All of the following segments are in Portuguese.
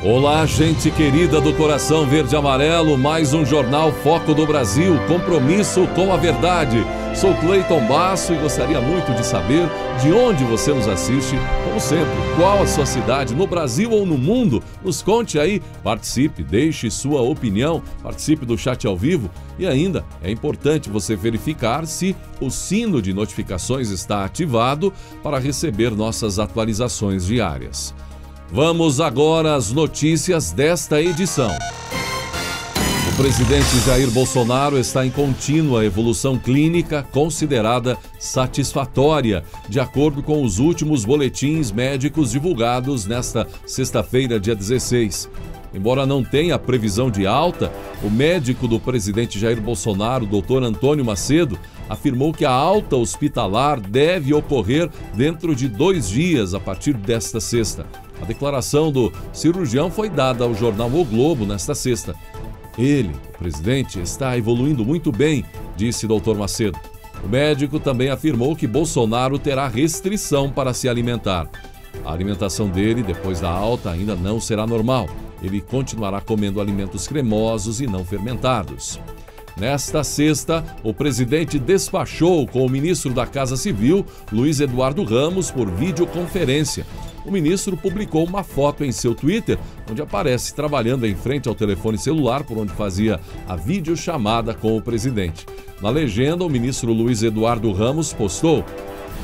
Olá, gente querida do coração verde e amarelo, mais um Jornal Foco do Brasil, compromisso com a verdade. Sou Cleiton Basso e gostaria muito de saber de onde você nos assiste. Como sempre, qual a sua cidade, no Brasil ou no mundo? Nos conte aí, participe, deixe sua opinião, participe do chat ao vivo. E ainda, é importante você verificar se o sino de notificações está ativado para receber nossas atualizações diárias. Vamos agora às notícias desta edição. O presidente Jair Bolsonaro está em contínua evolução clínica considerada satisfatória, de acordo com os últimos boletins médicos divulgados nesta sexta-feira, dia 16. Embora não tenha previsão de alta, o médico do presidente Jair Bolsonaro, Dr. Antônio Macedo, afirmou que a alta hospitalar deve ocorrer dentro de 2 dias, a partir desta sexta. A declaração do cirurgião foi dada ao jornal O Globo nesta sexta. Ele, o presidente, está evoluindo muito bem, disse Dr. Macedo. O médico também afirmou que Bolsonaro terá restrição para se alimentar. A alimentação dele, depois da alta, ainda não será normal. Ele continuará comendo alimentos cremosos e não fermentados. Nesta sexta, o presidente despachou com o ministro da Casa Civil, Luiz Eduardo Ramos, por videoconferência. O ministro publicou uma foto em seu Twitter, onde aparece trabalhando em frente ao telefone celular, por onde fazia a videochamada com o presidente. Na legenda, o ministro Luiz Eduardo Ramos postou: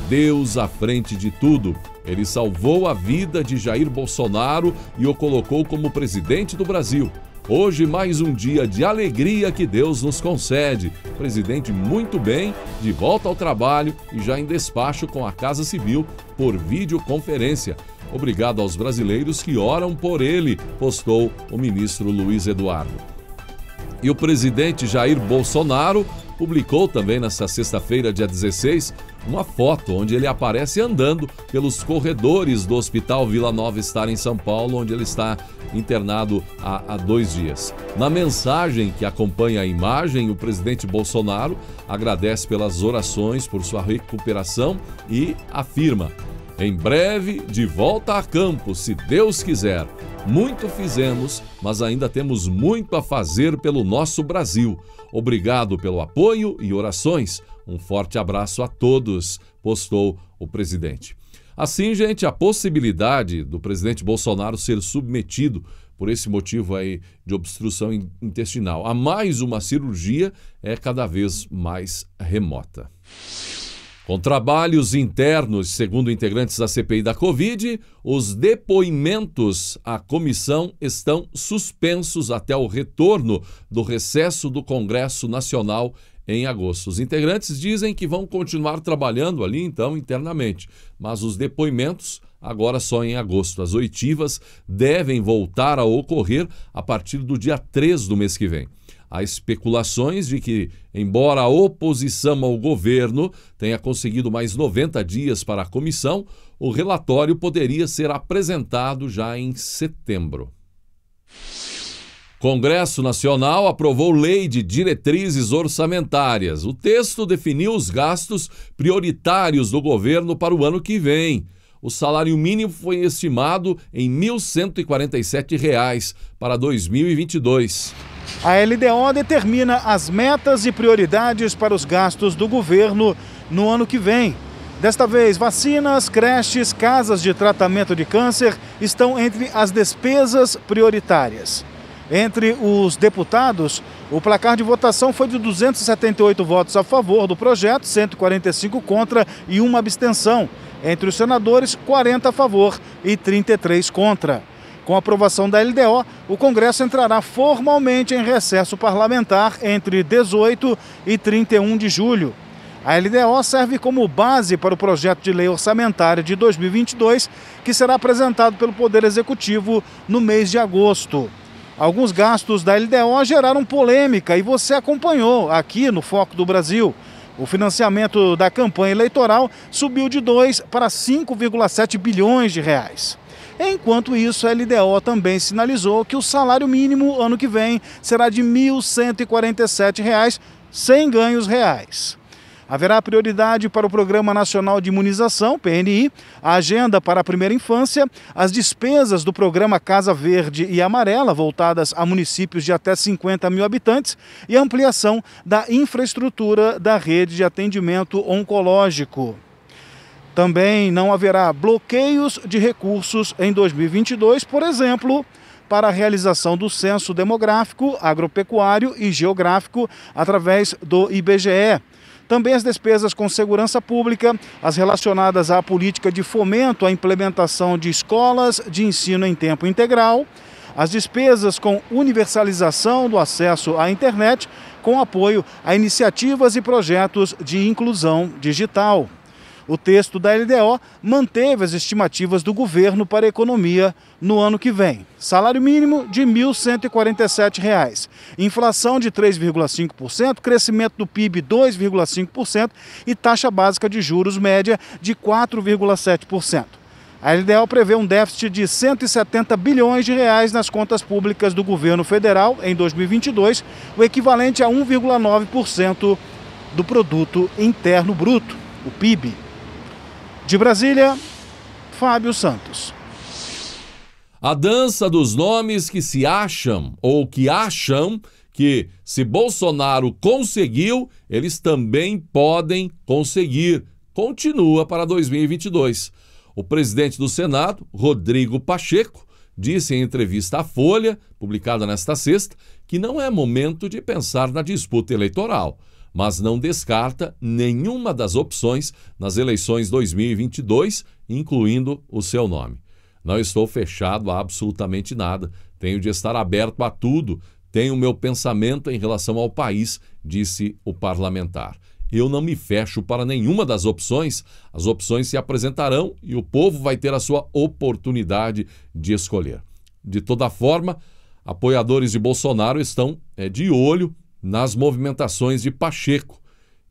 "Deus à frente de tudo. Ele salvou a vida de Jair Bolsonaro e o colocou como presidente do Brasil. Hoje, mais um dia de alegria que Deus nos concede. Presidente muito bem, de volta ao trabalho e já em despacho com a Casa Civil por videoconferência. Obrigado aos brasileiros que oram por ele", postou o ministro Luiz Eduardo. E o presidente Jair Bolsonaro publicou também nesta sexta-feira, dia 16, uma foto onde ele aparece andando pelos corredores do Hospital Vila Nova Star em São Paulo, onde ele está internado há 2 dias. Na mensagem que acompanha a imagem, o presidente Bolsonaro agradece pelas orações por sua recuperação e afirma: "Em breve, de volta a campo, se Deus quiser. Muito fizemos, mas ainda temos muito a fazer pelo nosso Brasil. Obrigado pelo apoio e orações. Um forte abraço a todos", postou o presidente. Assim, gente, a possibilidade do presidente Bolsonaro ser submetido por esse motivo aí de obstrução intestinal a mais uma cirurgia é cada vez mais remota. Com trabalhos internos, segundo integrantes da CPI da Covid, os depoimentos à comissão estão suspensos até o retorno do recesso do Congresso Nacional em agosto. Os integrantes dizem que vão continuar trabalhando ali, então, internamente, mas os depoimentos agora só em agosto. As oitivas devem voltar a ocorrer a partir do dia 3 do mês que vem. Há especulações de que, embora a oposição ao governo tenha conseguido mais 90 dias para a comissão, o relatório poderia ser apresentado já em setembro. Congresso Nacional aprovou lei de diretrizes orçamentárias. O texto definiu os gastos prioritários do governo para o ano que vem. O salário mínimo foi estimado em R$ 1.147 para 2022. A LDO determina as metas e prioridades para os gastos do governo no ano que vem. Desta vez, vacinas, creches, casas de tratamento de câncer estão entre as despesas prioritárias. Entre os deputados, o placar de votação foi de 278 votos a favor do projeto, 145 contra e 1 abstenção. Entre os senadores, 40 a favor e 33 contra. Com a aprovação da LDO, o Congresso entrará formalmente em recesso parlamentar entre 18 e 31 de julho. A LDO serve como base para o projeto de lei orçamentária de 2022, que será apresentado pelo Poder Executivo no mês de agosto. Alguns gastos da LDO geraram polêmica e você acompanhou aqui no Foco do Brasil. O financiamento da campanha eleitoral subiu de 2 para 5,7 bilhões de reais. Enquanto isso, a LDO também sinalizou que o salário mínimo ano que vem será de R$ 1.147, sem ganhos reais. Haverá prioridade para o Programa Nacional de Imunização, PNI, a agenda para a primeira infância, as despesas do programa Casa Verde e Amarela, voltadas a municípios de até 50 mil habitantes, e a ampliação da infraestrutura da rede de atendimento oncológico. Também não haverá bloqueios de recursos em 2022, por exemplo, para a realização do censo demográfico, agropecuário e geográfico através do IBGE. Também as despesas com segurança pública, as relacionadas à política de fomento à implementação de escolas de ensino em tempo integral, as despesas com universalização do acesso à internet, com apoio a iniciativas e projetos de inclusão digital. O texto da LDO manteve as estimativas do governo para a economia no ano que vem. Salário mínimo de R$ 1.147, inflação de 3,5%, crescimento do PIB 2,5% e taxa básica de juros média de 4,7%. A LDO prevê um déficit de R$ 170 bilhões nas contas públicas do governo federal em 2022, o equivalente a 1,9% do produto interno bruto, o PIB. De Brasília, Fábio Santos. A dança dos nomes que se acham ou que acham que se Bolsonaro conseguiu, eles também podem conseguir. Continua para 2022. O presidente do Senado, Rodrigo Pacheco, disse em entrevista à Folha, publicada nesta sexta, que não é momento de pensar na disputa eleitoral, mas não descarta nenhuma das opções nas eleições 2022, incluindo o seu nome. Não estou fechado a absolutamente nada, tenho de estar aberto a tudo, tenho meu pensamento em relação ao país, disse o parlamentar. Eu não me fecho para nenhuma das opções, as opções se apresentarão e o povo vai ter a sua oportunidade de escolher. De toda forma, apoiadores de Bolsonaro estão de olho nas movimentações de Pacheco.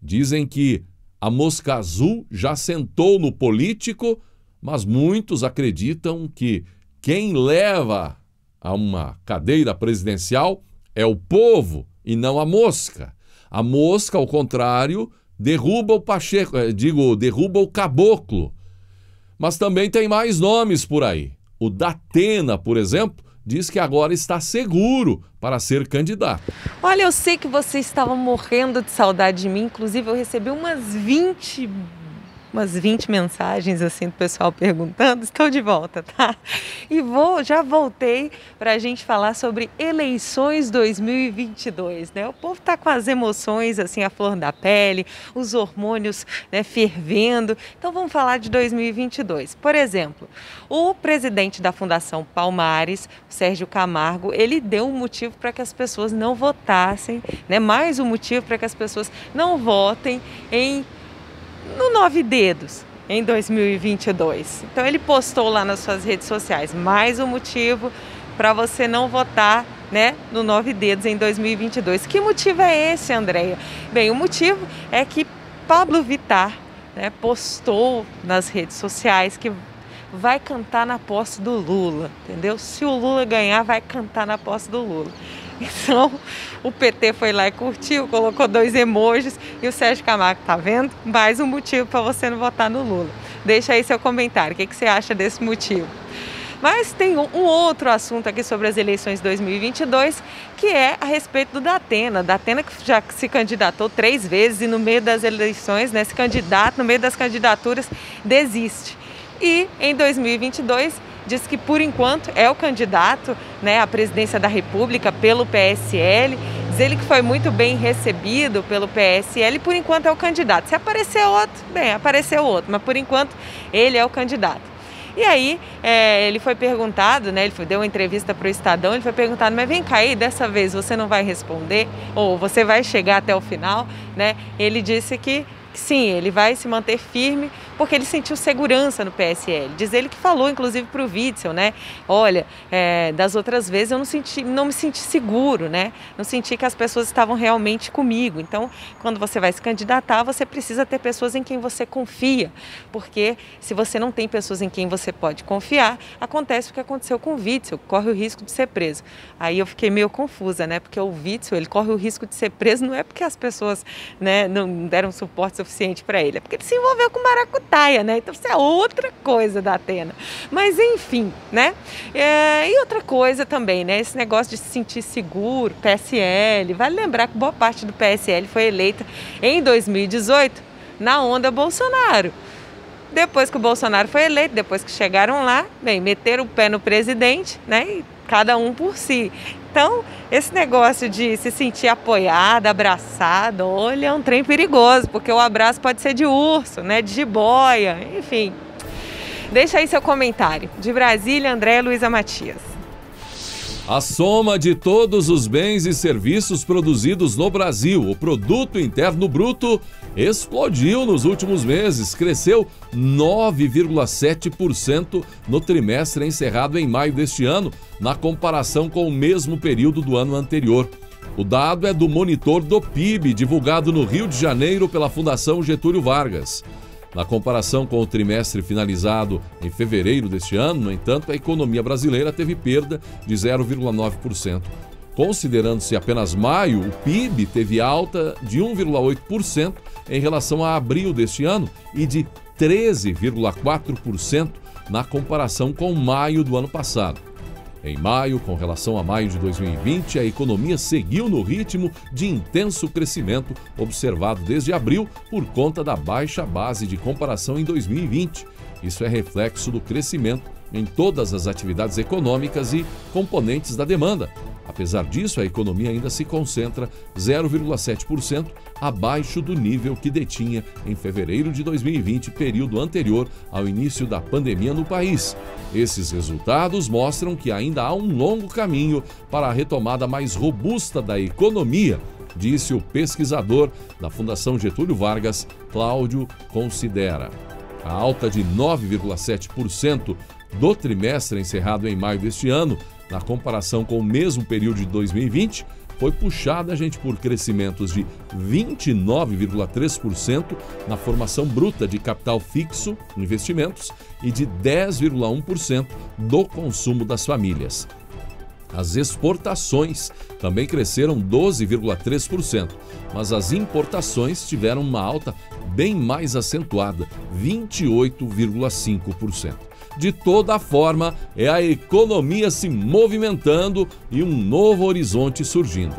Dizem que a mosca azul já sentou no político, mas muitos acreditam que quem leva a uma cadeira presidencial é o povo e não a mosca. A mosca, ao contrário, derruba o Pacheco, derruba o caboclo. Mas também tem mais nomes por aí. O Datena, por exemplo, diz que agora está seguro para ser candidato. Olha, eu sei que você estava morrendo de saudade de mim, inclusive eu recebi umas 20 mensagens assim do pessoal perguntando. Estou de volta, tá? E já voltei para a gente falar sobre eleições 2022, né? O povo tá com as emoções assim à flor da pele, os hormônios, né, fervendo. Então vamos falar de 2022. Por exemplo, o presidente da Fundação Palmares, Sérgio Camargo, ele deu um motivo para que as pessoas não votassem, né? Mais um motivo para que as pessoas não votem no 9 Dedos em 2022. Então ele postou lá nas suas redes sociais mais um motivo para você não votar, né, no 9 Dedos em 2022. Que motivo é esse, Andréia? Bem, o motivo é que Pablo Vittar, né, postou nas redes sociais que vai cantar na posse do Lula, entendeu? Se o Lula ganhar, vai cantar na posse do Lula. Então, o PT foi lá e curtiu, colocou 2 emojis e o Sérgio Camargo, tá vendo? Mais um motivo para você não votar no Lula. Deixa aí seu comentário, o que você acha desse motivo? Mas tem um outro assunto aqui sobre as eleições 2022, que é a respeito do Datena. Datena que já se candidatou 3 vezes e no meio das eleições, né, se candidata, no meio das candidaturas, desiste. E em 2022... diz que, por enquanto, é o candidato, né, à presidência da República pelo PSL. Diz ele que foi muito bem recebido pelo PSL e, por enquanto, é o candidato. Se aparecer outro, bem, apareceu outro, mas, por enquanto, ele é o candidato. E aí, ele foi perguntado, né, ele deu uma entrevista para o Estadão, ele foi perguntado, mas vem cá aí, dessa vez você não vai responder? Ou você vai chegar até o final? Né? Ele disse que sim, ele vai se manter firme porque ele sentiu segurança no PSL. Diz ele que falou, inclusive, para o Witzel, né? Olha, das outras vezes eu não me senti seguro, né? Não senti que as pessoas estavam realmente comigo. Então, quando você vai se candidatar, você precisa ter pessoas em quem você confia. Porque se você não tem pessoas em quem você pode confiar, acontece o que aconteceu com o Witzel, corre o risco de ser preso. Aí eu fiquei meio confusa, né? Porque o Witzel, ele corre o risco de ser preso não é porque as pessoas, né, não deram suporte suficiente suficiente para ele? É porque ele se envolveu com maracutaia, né? Então isso é outra coisa da Atena. Mas enfim, né? E outra coisa também, né? Esse negócio de se sentir seguro, PSL. Vale lembrar que boa parte do PSL foi eleita em 2018 na onda Bolsonaro. Depois que o Bolsonaro foi eleito, depois que chegaram lá, bem, meteram o pé no presidente, né? E cada um por si. Então, esse negócio de se sentir apoiado, abraçado, olha, é um trem perigoso, porque o abraço pode ser de urso, né? De jiboia, enfim. Deixa aí seu comentário. De Brasília, André Luiza Matias. A soma de todos os bens e serviços produzidos no Brasil, o Produto Interno Bruto, explodiu nos últimos meses, cresceu 9,7% no trimestre encerrado em maio deste ano, na comparação com o mesmo período do ano anterior. O dado é do monitor do PIB, divulgado no Rio de Janeiro pela Fundação Getúlio Vargas. Na comparação com o trimestre finalizado em fevereiro deste ano, no entanto, a economia brasileira teve perda de 0,9%. Considerando-se apenas maio, o PIB teve alta de 1,8% em relação a abril deste ano e de 13,4% na comparação com maio do ano passado. Em maio, com relação a maio de 2020, a economia seguiu no ritmo de intenso crescimento observado desde abril por conta da baixa base de comparação em 2020. Isso é reflexo do crescimento em todas as atividades econômicas e componentes da demanda. Apesar disso, a economia ainda se concentra 0,7% abaixo do nível que detinha em fevereiro de 2020, período anterior ao início da pandemia no país. Esses resultados mostram que ainda há um longo caminho para a retomada mais robusta da economia, disse o pesquisador da Fundação Getúlio Vargas, Cláudio Considera. A alta de 9,7% do trimestre encerrado em maio deste ano, na comparação com o mesmo período de 2020, foi puxada, por crescimentos de 29,3% na formação bruta de capital fixo, investimentos, e de 10,1% do consumo das famílias. As exportações também cresceram 12,3%, mas as importações tiveram uma alta bem mais acentuada, 28,5%. De toda forma, é a economia se movimentando e um novo horizonte surgindo.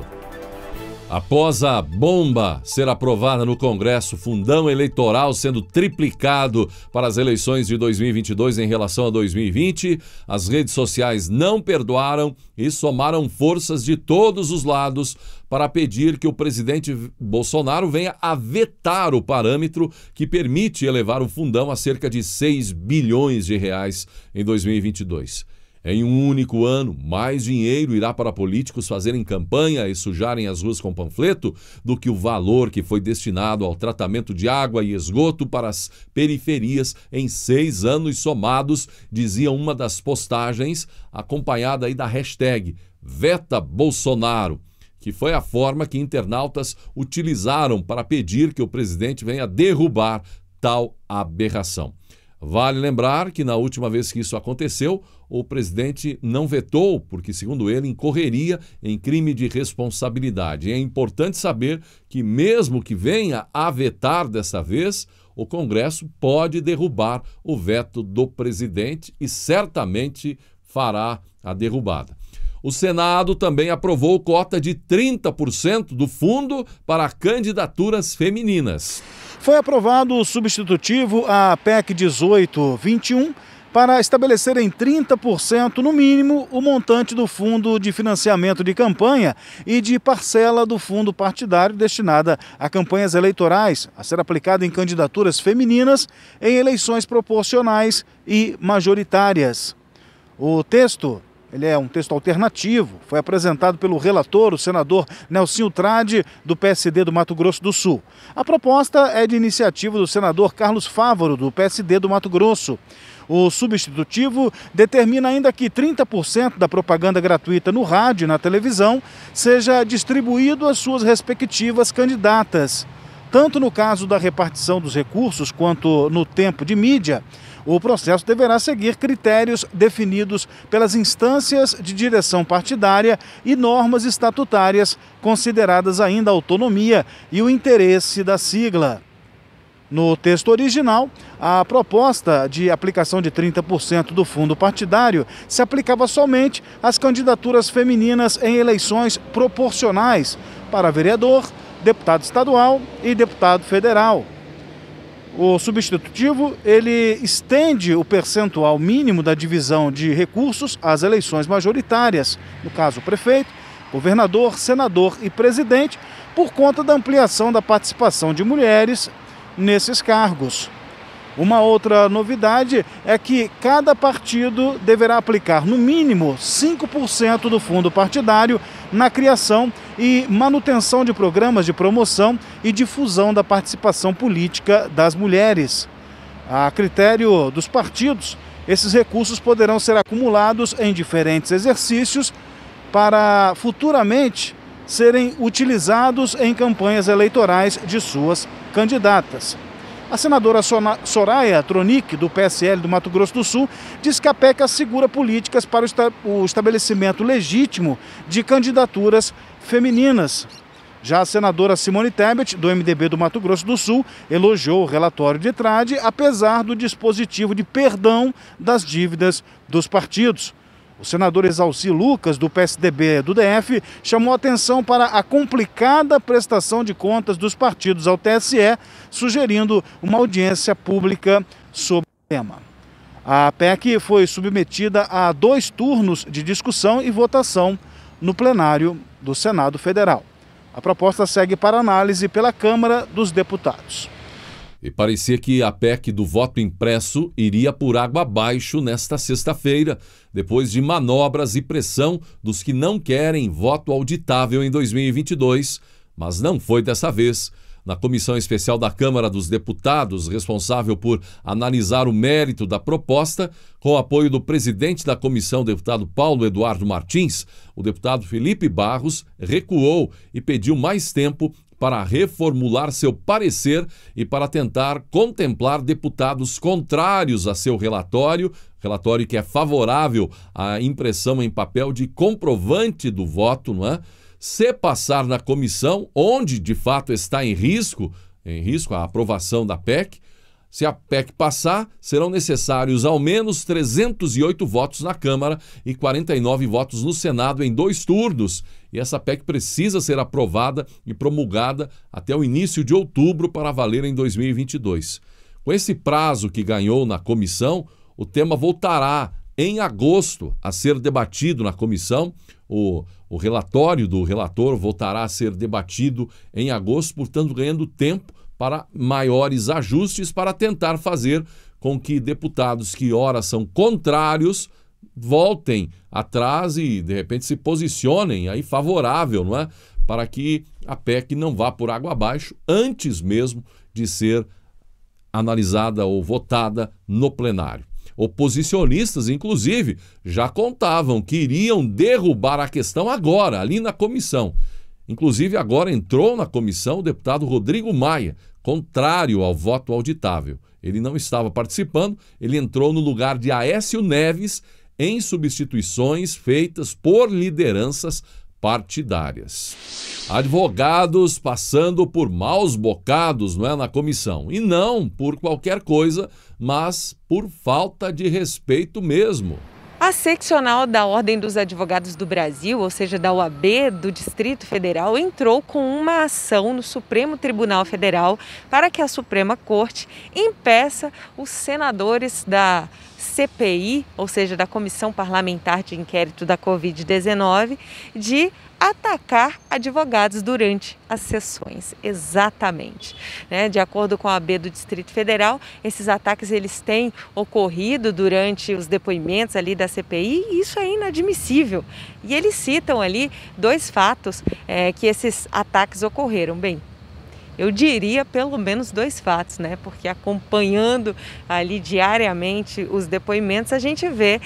Após a bomba ser aprovada no Congresso, fundão eleitoral sendo triplicado para as eleições de 2022 em relação a 2020, as redes sociais não perdoaram e somaram forças de todos os lados para pedir que o presidente Bolsonaro venha a vetar o parâmetro que permite elevar o fundão a cerca de 6 bilhões de reais em 2022. Em um único ano, mais dinheiro irá para políticos fazerem campanha e sujarem as ruas com panfleto do que o valor que foi destinado ao tratamento de água e esgoto para as periferias em 6 anos somados, dizia uma das postagens, acompanhada aí da hashtag Veta Bolsonaro, que foi a forma que internautas utilizaram para pedir que o presidente venha derrubar tal aberração. Vale lembrar que na última vez que isso aconteceu, o presidente não vetou, porque, segundo ele, incorreria em crime de responsabilidade. E é importante saber que, mesmo que venha a vetar dessa vez, o Congresso pode derrubar o veto do presidente e certamente fará a derrubada. O Senado também aprovou cota de 30% do fundo para candidaturas femininas. Foi aprovado o substitutivo à PEC 1821 para estabelecer em 30% no mínimo o montante do fundo de financiamento de campanha e de parcela do fundo partidário destinada a campanhas eleitorais, a ser aplicado em candidaturas femininas em eleições proporcionais e majoritárias. O texto é um texto alternativo, foi apresentado pelo relator, o senador Nelsinho Trade, do PSD do Mato Grosso do Sul. A proposta é de iniciativa do senador Carlos Fávaro, do PSD do Mato Grosso. O substitutivo determina ainda que 30% da propaganda gratuita no rádio e na televisão seja distribuído às suas respectivas candidatas. Tanto no caso da repartição dos recursos quanto no tempo de mídia, o processo deverá seguir critérios definidos pelas instâncias de direção partidária e normas estatutárias, consideradas ainda a autonomia e o interesse da sigla. No texto original, a proposta de aplicação de 30% do fundo partidário se aplicava somente às candidaturas femininas em eleições proporcionais para vereador, deputado estadual e deputado federal. O substitutivo, ele estende o percentual mínimo da divisão de recursos às eleições majoritárias, no caso prefeito, governador, senador e presidente, por conta da ampliação da participação de mulheres nesses cargos. Uma outra novidade é que cada partido deverá aplicar no mínimo 5% do fundo partidário na criação e manutenção de programas de promoção e difusão da participação política das mulheres. A critério dos partidos, esses recursos poderão ser acumulados em diferentes exercícios para futuramente serem utilizados em campanhas eleitorais de suas candidatas. A senadora Soraya Tronic, do PSL do Mato Grosso do Sul, diz que a PEC assegura políticas para o estabelecimento legítimo de candidaturas femininas. Já a senadora Simone Tebet, do MDB do Mato Grosso do Sul, elogiou o relatório de Trade, apesar do dispositivo de perdão das dívidas dos partidos. O senador Exalci Lucas, do PSDB do DF, chamou atenção para a complicada prestação de contas dos partidos ao TSE, sugerindo uma audiência pública sobre o tema. A PEC foi submetida a 2 turnos de discussão e votação no plenário do Senado Federal. A proposta segue para análise pela Câmara dos Deputados. E parecia que a PEC do voto impresso iria por água abaixo nesta sexta-feira, depois de manobras e pressão dos que não querem voto auditável em 2022. Mas não foi dessa vez. Na Comissão Especial da Câmara dos Deputados, responsável por analisar o mérito da proposta, com o apoio do presidente da comissão, deputado Paulo Eduardo Martins, o deputado Felipe Barros recuou e pediu mais tempo para reformular seu parecer e para tentar contemplar deputados contrários a seu relatório que é favorável à impressão em papel de comprovante do voto, não é? Se passar na comissão, onde de fato está em risco a aprovação da PEC, se a PEC passar, serão necessários ao menos 308 votos na Câmara e 49 votos no Senado em 2 turnos. E essa PEC precisa ser aprovada e promulgada até o início de outubro para valer em 2022. Com esse prazo que ganhou na comissão, o tema voltará em agosto a ser debatido na comissão. O relatório do relator voltará a ser debatido em agosto, portanto ganhando tempo para maiores ajustes para tentar fazer com que deputados que ora são contrários voltem atrás e de repente se posicionem aí favorável, não é? Para que a PEC não vá por água abaixo antes mesmo de ser analisada ou votada no plenário. Oposicionistas, inclusive, já contavam que iriam derrubar a questão agora, ali na comissão. Inclusive, agora entrou na comissão o deputado Rodrigo Maia, contrário ao voto auditável. Ele não estava participando, ele entrou no lugar de Aécio Neves em substituições feitas por lideranças partidárias. Advogados passando por maus bocados, não é, na comissão. E não por qualquer coisa, mas por falta de respeito mesmo. A seccional da Ordem dos Advogados do Brasil, ou seja, da OAB do Distrito Federal, entrou com uma ação no Supremo Tribunal Federal para que a Suprema Corte impeça os senadores da CPI, ou seja, da Comissão Parlamentar de Inquérito da Covid-19, de atacar advogados durante as sessões, exatamente. De acordo com a OAB do Distrito Federal, esses ataques eles têm ocorrido durante os depoimentos ali da CPI e isso é inadmissível. E eles citam ali 2 fatos que esses ataques ocorreram. Bem, eu diria pelo menos 2 fatos, porque acompanhando ali diariamente os depoimentos, a gente vê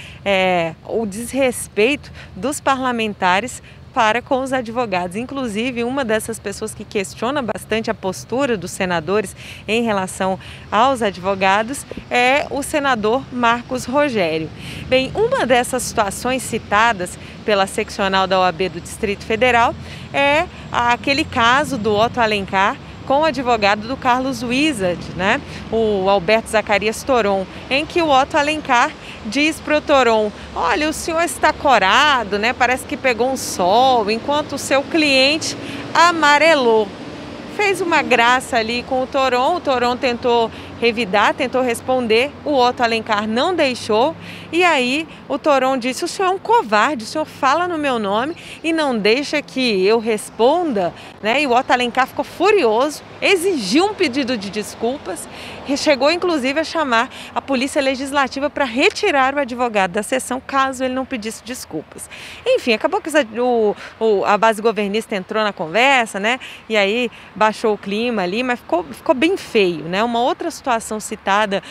o desrespeito dos parlamentares para com os advogados. Inclusive, uma dessas pessoas que questiona bastante a postura dos senadores em relação aos advogados é o senador Marcos Rogério. Bem, uma dessas situações citadas pela seccional da OAB do Distrito Federal é aquele caso do Otto Alencar, com o advogado do Carlos Wizard, né? O Alberto Zacarias Toron, em que o Otto Alencar diz para o Toron: olha, o senhor está corado, né? Parece que pegou um sol, enquanto o seu cliente amarelou. Fez uma graça ali com o Toron tentou revidar, tentou responder, o Otto Alencar não deixou, e aí o Toron disse: o senhor é um covarde, o senhor fala no meu nome e não deixa que eu responda, né? E o Otto Alencar ficou furioso, exigiu um pedido de desculpas, chegou inclusive a chamar a Polícia Legislativa para retirar o advogado da sessão caso ele não pedisse desculpas. Enfim, acabou que a base governista entrou na conversa, né? E aí baixou o clima ali, mas ficou bem feio, né? Uma outra situação citada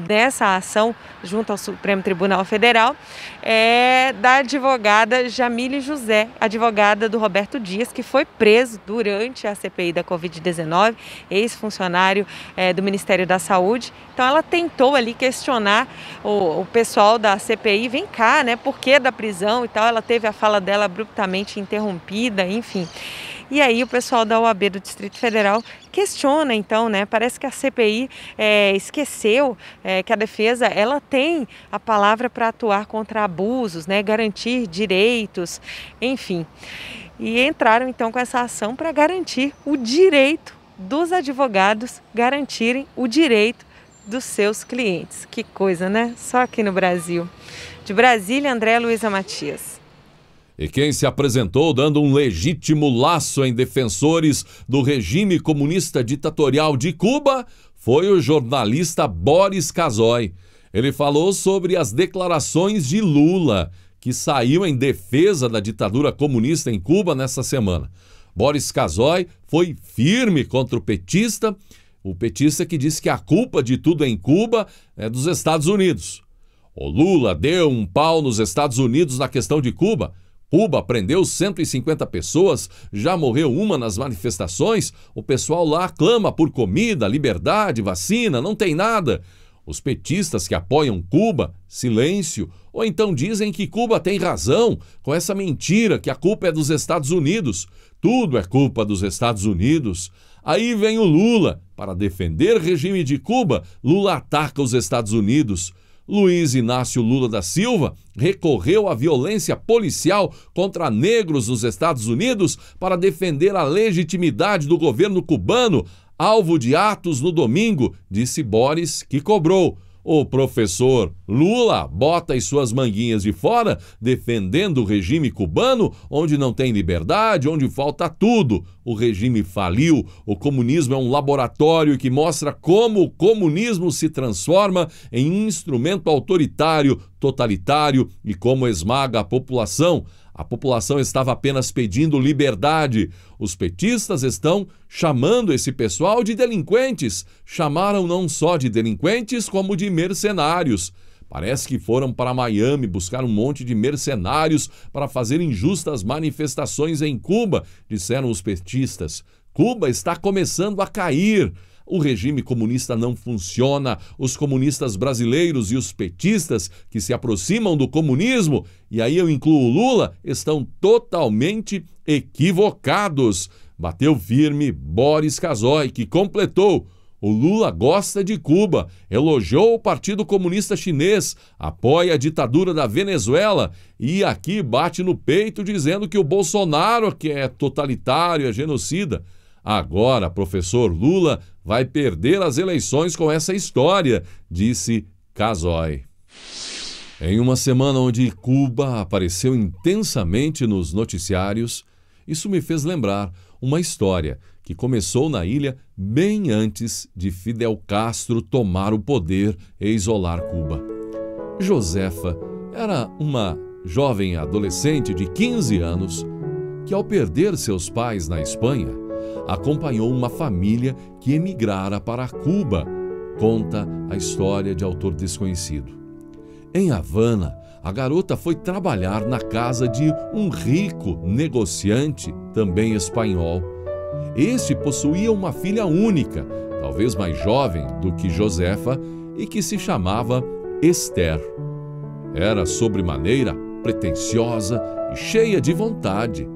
nessa ação junto ao Supremo Tribunal Federal é da advogada Jamile José, advogada do Roberto Dias, que foi preso durante a CPI da Covid-19, ex-funcionário do Ministério da Saúde. Então ela tentou ali questionar o pessoal da CPI: vem cá, né? Por que da prisão e tal? Ela teve a fala dela abruptamente interrompida, enfim. E aí o pessoal da OAB do Distrito Federal questiona, então, né? Parece que a CPI esqueceu que a defesa ela tem a palavra para atuar contra abusos, né? Garantir direitos, enfim. E entraram então com essa ação para garantir o direito dos advogados, garantirem o direito dos seus clientes. Que coisa, né? Só aqui no Brasil. De Brasília, André Luiza Matias. E quem se apresentou dando um legítimo laço em defensores do regime comunista ditatorial de Cuba foi o jornalista Boris Casoy. Ele falou sobre as declarações de Lula, que saiu em defesa da ditadura comunista em Cuba nesta semana. Boris Casoy foi firme contra o petista que disse que a culpa de tudo em Cuba é dos Estados Unidos. O Lula deu um pau nos Estados Unidos na questão de Cuba. Cuba prendeu 150 pessoas, já morreu uma nas manifestações. O pessoal lá clama por comida, liberdade, vacina, não tem nada. Os petistas que apoiam Cuba, silêncio, ou então dizem que Cuba tem razão, com essa mentira que a culpa é dos Estados Unidos. Tudo é culpa dos Estados Unidos. Aí vem o Lula. Para defender o regime de Cuba, Lula ataca os Estados Unidos. Luiz Inácio Lula da Silva recorreu à violência policial contra negros nos Estados Unidos para defender a legitimidade do governo cubano, alvo de atos no domingo, disse Boris, que cobrou. O professor Lula bota as suas manguinhas de fora, defendendo o regime cubano, onde não tem liberdade, onde falta tudo. O regime faliu, o comunismo é um laboratório que mostra como o comunismo se transforma em um instrumento autoritário, totalitário e como esmaga a população. A população estava apenas pedindo liberdade. Os petistas estão chamando esse pessoal de delinquentes. Chamaram não só de delinquentes, como de mercenários. Parece que foram para Miami buscar um monte de mercenários para fazer injustas manifestações em Cuba, disseram os petistas. Cuba está começando a cair. O regime comunista não funciona. Os comunistas brasileiros e os petistas que se aproximam do comunismo, e aí eu incluo o Lula, estão totalmente equivocados. Bateu firme Boris Casoy, que completou. O Lula gosta de Cuba, elogiou o Partido Comunista Chinês, apoia a ditadura da Venezuela e aqui bate no peito dizendo que o Bolsonaro que é totalitário, é genocida. Agora, professor Lula vai perder as eleições com essa história, disse Casoy. Em uma semana onde Cuba apareceu intensamente nos noticiários, isso me fez lembrar uma história que começou na ilha bem antes de Fidel Castro tomar o poder e isolar Cuba. Josefa era uma jovem adolescente de 15 anos que, ao perder seus pais na Espanha, acompanhou uma família que emigrara para Cuba, conta a história de autor desconhecido. Em Havana, a garota foi trabalhar na casa de um rico negociante, também espanhol. Este possuía uma filha única, talvez mais jovem do que Josefa, e que se chamava Esther. Era sobremaneira pretensiosa e cheia de vontade.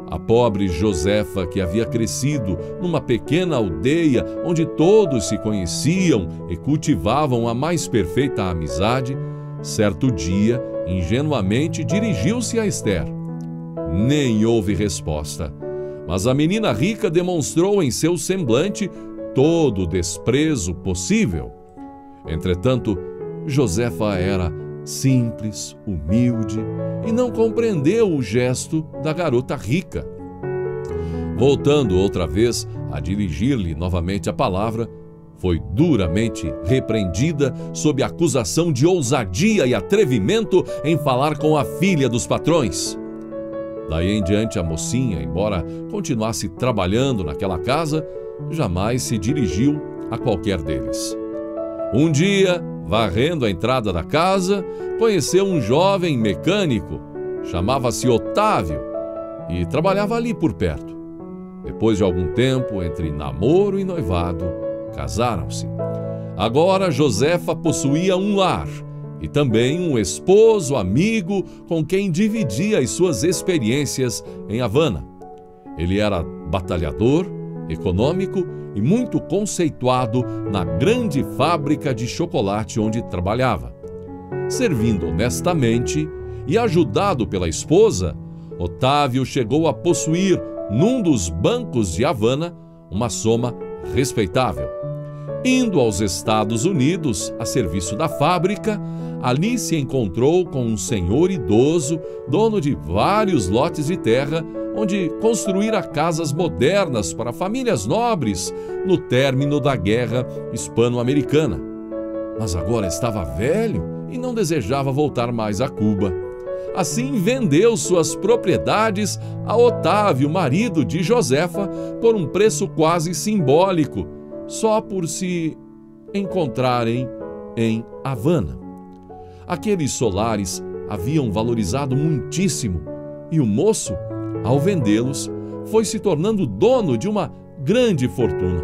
A pobre Josefa, que havia crescido numa pequena aldeia onde todos se conheciam e cultivavam a mais perfeita amizade, certo dia, ingenuamente dirigiu-se a Esther. Nem houve resposta, mas a menina rica demonstrou em seu semblante todo o desprezo possível. Entretanto, Josefa era simples, humilde e não compreendeu o gesto da garota rica. Voltando outra vez a dirigir-lhe novamente a palavra, foi duramente repreendida sob a acusação de ousadia e atrevimento em falar com a filha dos patrões. Daí em diante a mocinha, embora continuasse trabalhando naquela casa, jamais se dirigiu a qualquer deles. Um dia, varrendo a entrada da casa, conheceu um jovem mecânico, chamava-se Otávio e trabalhava ali por perto. Depois de algum tempo, entre namoro e noivado, casaram-se. Agora Josefa possuía um lar e também um esposo amigo com quem dividia as suas experiências em Havana. Ele era batalhador, econômico e muito conceituado na grande fábrica de chocolate onde trabalhava. Servindo honestamente e ajudado pela esposa, Otávio chegou a possuir, num dos bancos de Havana, uma soma respeitável. Indo aos Estados Unidos a serviço da fábrica, ali se encontrou com um senhor idoso, dono de vários lotes de terra, onde construíra casas modernas para famílias nobres no término da Guerra Hispano-Americana. Mas agora estava velho e não desejava voltar mais a Cuba. Assim vendeu suas propriedades a Otávio, marido de Josefa, por um preço quase simbólico, só por se encontrarem em Havana. Aqueles solares haviam valorizado muitíssimo e o moço, ao vendê-los, foi se tornando dono de uma grande fortuna.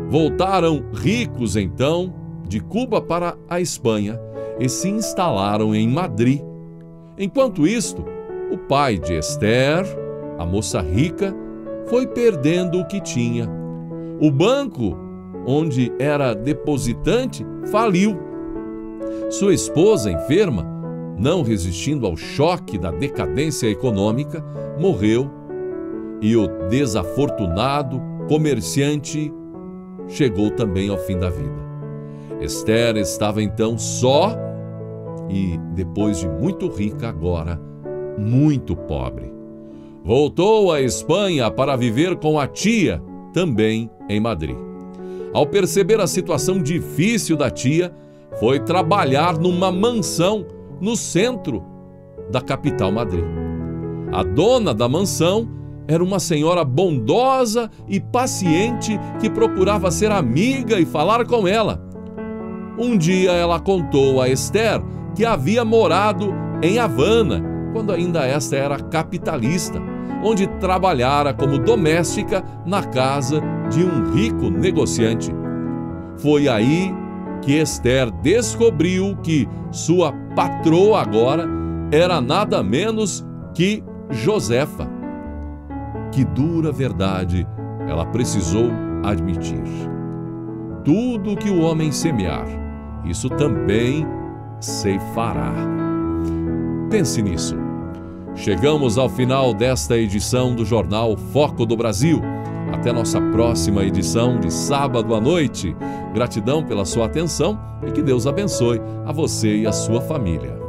Voltaram ricos, então, de Cuba para a Espanha e se instalaram em Madrid. Enquanto isto, o pai de Esther, a moça rica, foi perdendo o que tinha. O banco onde era depositante faliu. Sua esposa, enferma, não resistindo ao choque da decadência econômica, morreu e o desafortunado comerciante chegou também ao fim da vida. Esther estava então só e, depois de muito rica, agora muito pobre. Voltou à Espanha para viver com a tia, também em Madrid. Ao perceber a situação difícil da tia, foi trabalhar numa mansão no centro da capital Madrid. A dona da mansão era uma senhora bondosa e paciente que procurava ser amiga e falar com ela. Um dia ela contou a Esther que havia morado em Havana, quando ainda esta era capitalista, onde trabalhara como doméstica na casa de um rico negociante. Foi aí que Esther descobriu que sua patroa agora era nada menos que Josefa. Que dura verdade ela precisou admitir. Tudo que o homem semear, isso também ceifará. Pense nisso. Chegamos ao final desta edição do Jornal Foco do Brasil. Até nossa próxima edição de sábado à noite. Gratidão pela sua atenção e que Deus abençoe a você e a sua família.